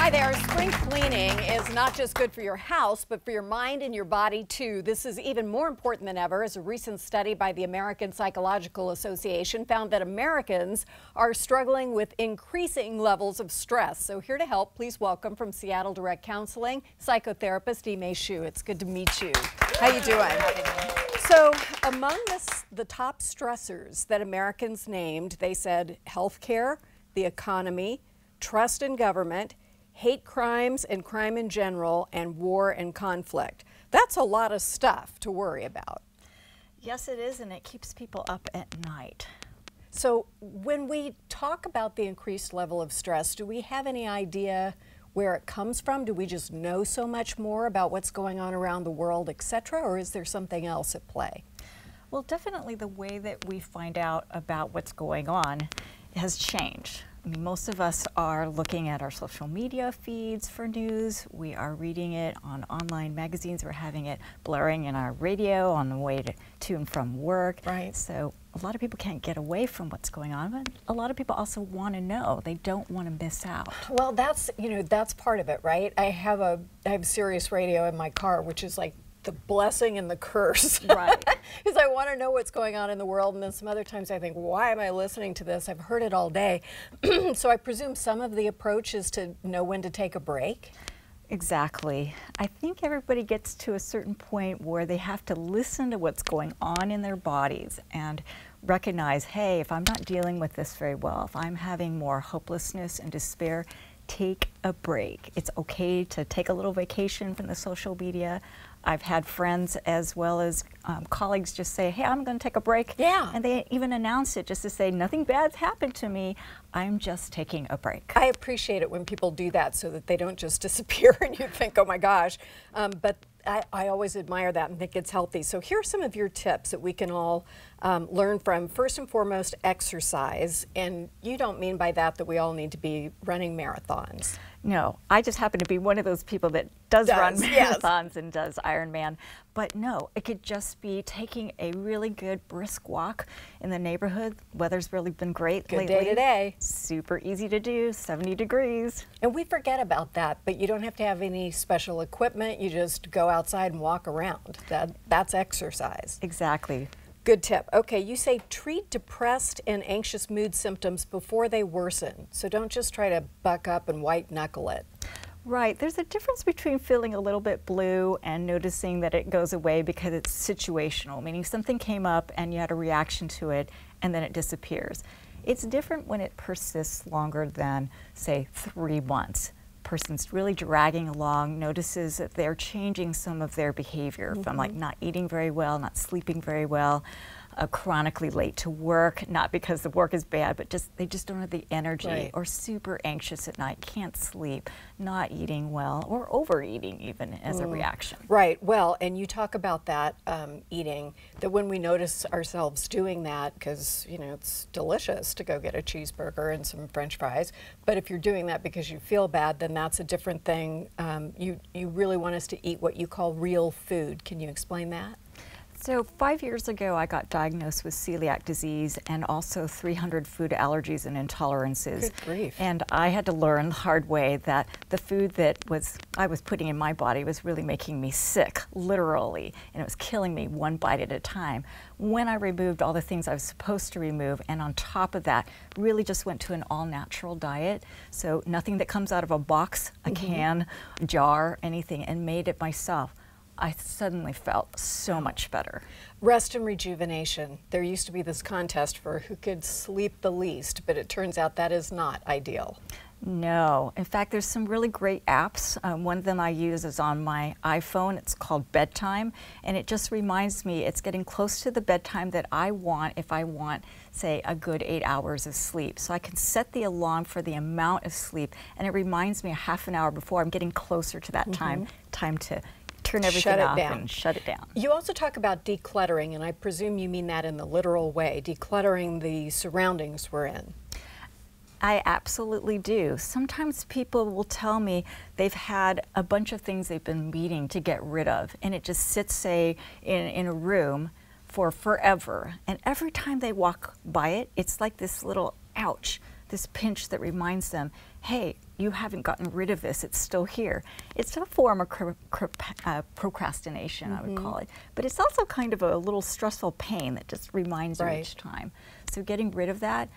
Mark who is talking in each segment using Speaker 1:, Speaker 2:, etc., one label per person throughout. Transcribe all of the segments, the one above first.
Speaker 1: Hi there. Spring cleaning is not just good for your house, but for your mind and your body too. This is even more important than ever, as a recent study by the American Psychological Association found that Americans are struggling with increasing levels of stress. So here to help, please welcome from Seattle Direct Counseling, psychotherapist Imei Hsu. It's good to meet you. How you doing? So among the top stressors that Americans named, they said healthcare, the economy, trust in government, hate crimes and crime in general, and war and conflict. That's a lot of stuff to worry about.
Speaker 2: Yes, it is, and it keeps people up at night.
Speaker 1: So when we talk about the increased level of stress, do we have any idea where it comes from? Do we just know so much more about what's going on around the world, etc., or is there something else at play?
Speaker 2: Well, definitely the way that we find out about what's going on has changed. I mean, most of us are looking at our social media feeds for news. We are reading it on online magazines. We're having it blaring in our radio on the way to and from work.
Speaker 1: Right.
Speaker 2: So a lot of people can't get away from what's going on, but a lot of people also want to know. They don't want to miss out.
Speaker 1: Well, that's part of it, right? I have Sirius radio in my car, which is like the blessing and the curse.
Speaker 2: Right.
Speaker 1: Because I want to know what's going on in the world, and then some other times I think, why am I listening to this? I've heard it all day. So I presume some of the approach is to know when to take a break?
Speaker 2: Exactly. I think everybody gets to a certain point where they have to listen to what's going on in their bodies and recognize, hey, if I'm not dealing with this very well, if I'm having more hopelessness and despair, take a break. It's okay to take a little vacation from the social media. I've had friends as well as colleagues just say, hey, I'm going to take a break.
Speaker 1: Yeah.
Speaker 2: And they even announce it just to say, nothing bad's happened to me. I'm just taking a break.
Speaker 1: I appreciate it when people do that so that they don't just disappear and you think, oh my gosh. But I always admire that and think it's healthy. So here are some of your tips that we can all learn from. First and foremost, exercise. And you don't mean by that we all need to be running marathons.
Speaker 2: No, I just happen to be one of those people that does run marathons and does Ironman. But no, it could just be taking a really good brisk walk in the neighborhood. Weather's really been great lately.
Speaker 1: Good day today.
Speaker 2: Super easy to do, 70 degrees.
Speaker 1: And we forget about that, but you don't have to have any special equipment. You just go outside and walk around. That's exercise.
Speaker 2: Exactly.
Speaker 1: Good tip. Okay, you say treat depressed and anxious mood symptoms before they worsen. So don't just try to buck up and white knuckle it.
Speaker 2: Right. There's a difference between feeling a little bit blue and noticing that it goes away because it's situational, meaning something came up and you had a reaction to it and then it disappears. It's different when it persists longer than, say, 3 months. Person's really dragging along, notices that they're changing some of their behavior from like not eating very well, not sleeping very well, chronically late to work, not because the work is bad, but they just don't have the energy, or super anxious at night, can't sleep, not eating well, or overeating even as a reaction.
Speaker 1: Right. Well, and you talk about that eating, that when we notice ourselves doing that, because it's delicious to go get a cheeseburger and some French fries, but if you're doing that because you feel bad, then that's a different thing. You really want us to eat what you call real food. Can you explain that?
Speaker 2: So 5 years ago, I got diagnosed with celiac disease and also 300 food allergies and intolerances.
Speaker 1: Good grief.
Speaker 2: And I had to learn the hard way that the food that I was putting in my body was really making me sick, literally, and it was killing me one bite at a time. When I removed all the things I was supposed to remove, and on top of that, really just went to an all-natural diet, so nothing that comes out of a box, a can, a jar, anything, and made it myself, I suddenly felt so much better.
Speaker 1: Rest and rejuvenation. There used to be this contest for who could sleep the least, but it turns out that is not ideal.
Speaker 2: No. In fact, there's some really great apps. One of them I use is on my iPhone. It's called Bedtime, and it just reminds me it's getting close to the bedtime that I want if I want, say, a good 8 hours of sleep. So I can set the alarm for the amount of sleep, and it reminds me a half an hour before I'm getting closer to that time to turn everything off and shut it down.
Speaker 1: You also talk about decluttering, and I presume you mean that in the literal way, decluttering the surroundings we're in.
Speaker 2: I absolutely do. Sometimes people will tell me they've had a bunch of things they've been meaning to get rid of, and it just sits, say, in a room for forever. And every time they walk by it, it's like this little ouch, this pinch that reminds them, hey, you haven't gotten rid of this, it's still here. It's a form of procrastination, I would call it. But it's also kind of a little stressful pain that just reminds you each time. So getting rid of that,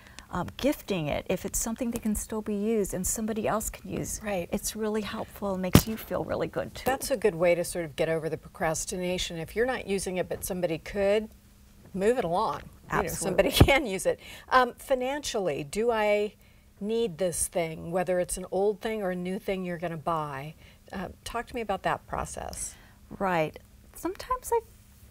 Speaker 2: gifting it, if it's something that can still be used and somebody else can use, it's really helpful and makes you feel really good too.
Speaker 1: That's a good way to sort of get over the procrastination. If you're not using it but somebody could, move it along.
Speaker 2: Absolutely.
Speaker 1: You know, somebody can use it. Financially, do I need this thing, whether it's an old thing or a new thing you're going to buy? Talk to me about that process.
Speaker 2: Right. Sometimes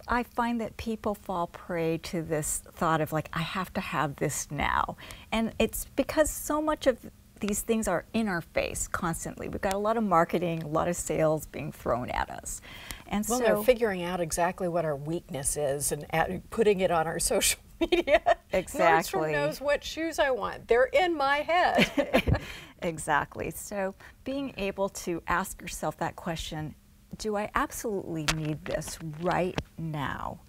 Speaker 2: I find that people fall prey to this thought of like, I have to have this now. And it's because so much of these things are in our face constantly. We've got a lot of marketing, a lot of sales being thrown at us. And
Speaker 1: well,
Speaker 2: so
Speaker 1: they're figuring out exactly what our weakness is and putting it on our social media.
Speaker 2: Exactly.
Speaker 1: Nordstrom knows what shoes I want. They're in my head.
Speaker 2: Exactly. So being able to ask yourself that question, do I absolutely need this right now?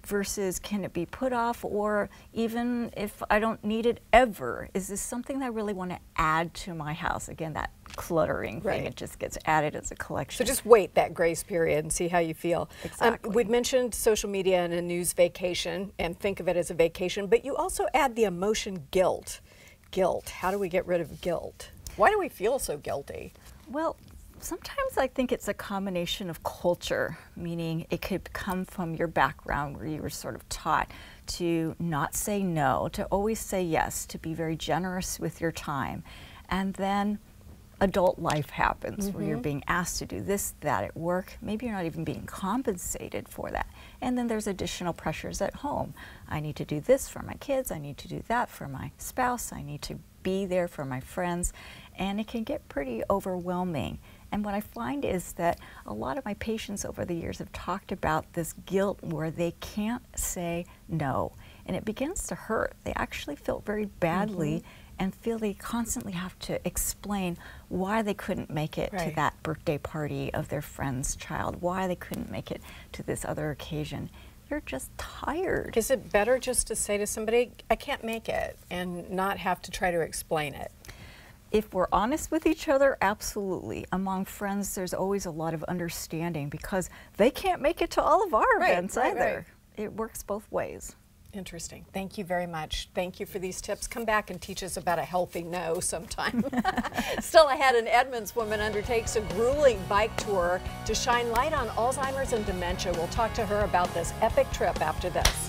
Speaker 2: Versus can it be put off, or even if I don't need it ever, is this something that I really want to add to my house? Again, that cluttering thing, it just gets added as a collection.
Speaker 1: So just wait that grace period and see how you feel.
Speaker 2: Exactly.
Speaker 1: We've mentioned social media and a news vacation, and think of it as a vacation, but you also add the emotion guilt. Guilt, how do we get rid of guilt? Why do we feel so guilty?
Speaker 2: Well, sometimes I think it's a combination of culture, meaning it could come from your background where you were sort of taught to not say no, to always say yes, to be very generous with your time. And then adult life happens where you're being asked to do this, that at work. Maybe you're not even being compensated for that. And then there's additional pressures at home. I need to do this for my kids. I need to do that for my spouse. I need to be there for my friends. And it can get pretty overwhelming. And what I find is that a lot of my patients over the years have talked about this guilt where they can't say no. And it begins to hurt. They actually feel very badly and feel they constantly have to explain why they couldn't make it to that birthday party of their friend's child, why they couldn't make it to this other occasion. They're just tired.
Speaker 1: Is it better just to say to somebody, I can't make it, and not have to try to explain it?
Speaker 2: If we're honest with each other, absolutely. Among friends, there's always a lot of understanding because they can't make it to all of our events either. It works both ways.
Speaker 1: Interesting. Thank you very much. Thank you for these tips. Come back and teach us about a healthy no sometime. Still ahead, an Edmonds woman undertakes a grueling bike tour to shine light on Alzheimer's and dementia. We'll talk to her about this epic trip after this.